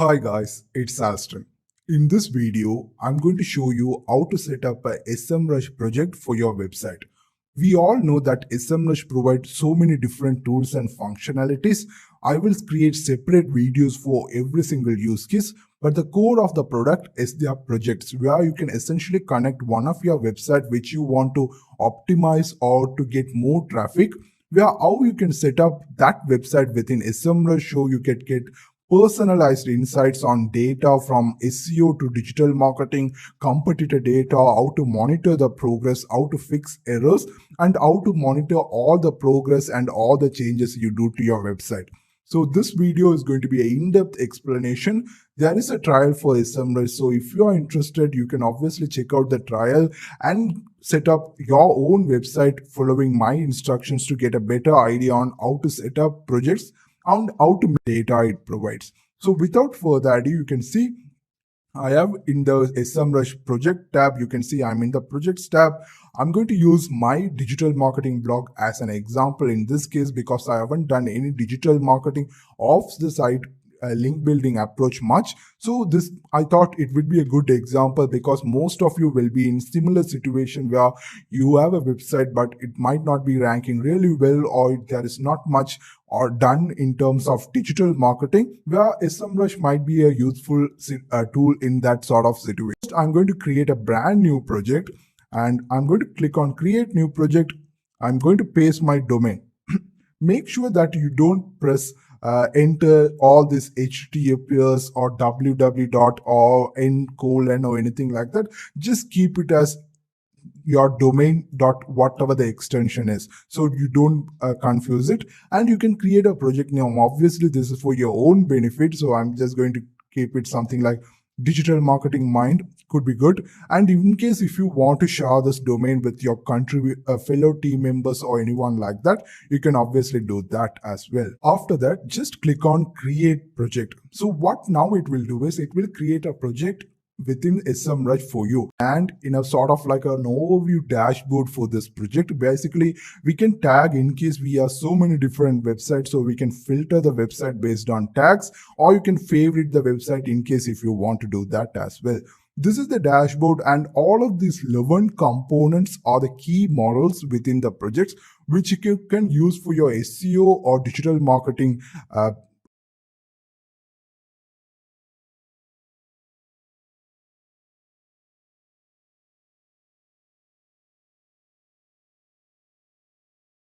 Hi guys, it's Aston. In this video, I'm going to show you how to set up a SEMRush project for your website. We all know that SEMRush provides so many different tools and functionalities. I will create separate videos for every single use case, but the core of the product is their projects where you can essentially connect one of your website which you want to optimize or to get more traffic, where how you can set up that website within SEMRush so you can get personalized insights on data from SEO to digital marketing, competitor data, how to monitor the progress, how to fix errors, and how to monitor all the progress and all the changes you do to your website. So this video is going to be an in-depth explanation. There is a trial for SEMRush. So if you are interested, you can obviously check out the trial and set up your own website following my instructions to get a better idea on how to set up projects and how to data it provides. So without further ado, you can see I have in the SEMRush project tab, you can see I'm in the projects tab. I'm going to use my digital marketing blog as an example in this case because I haven't done any digital marketing of the site link building approach much. So this, I thought it would be a good example because most of you will be in similar situation where you have a website, but it might not be ranking really well or there is not much or done in terms of digital marketing, where SEMRush might be a useful tool in that sort of situation. I'm going to create a brand new project and I'm going to click on create new project. I'm going to paste my domain. Make sure that you don't press enter all this HTTPS or www or n colon or anything like that. Just keep it as your domain dot whatever the extension is, so you don't confuse it. And you can create a project name. Obviously this is for your own benefit, so I'm just going to keep it something like digital marketing mind, could be good. And in case if you want to share this domain with your country fellow team members or anyone like that, you can obviously do that as well. After that, just click on create project. So what now it will do is it will create a project within SEMRush for you, and in a sort of like an overview dashboard for this project. Basically, we can tag in case we have so many different websites, so we can filter the website based on tags, or you can favorite the website in case if you want to do that as well. This is the dashboard, and all of these 11 components are the key models within the projects which you can use for your SEO or digital marketing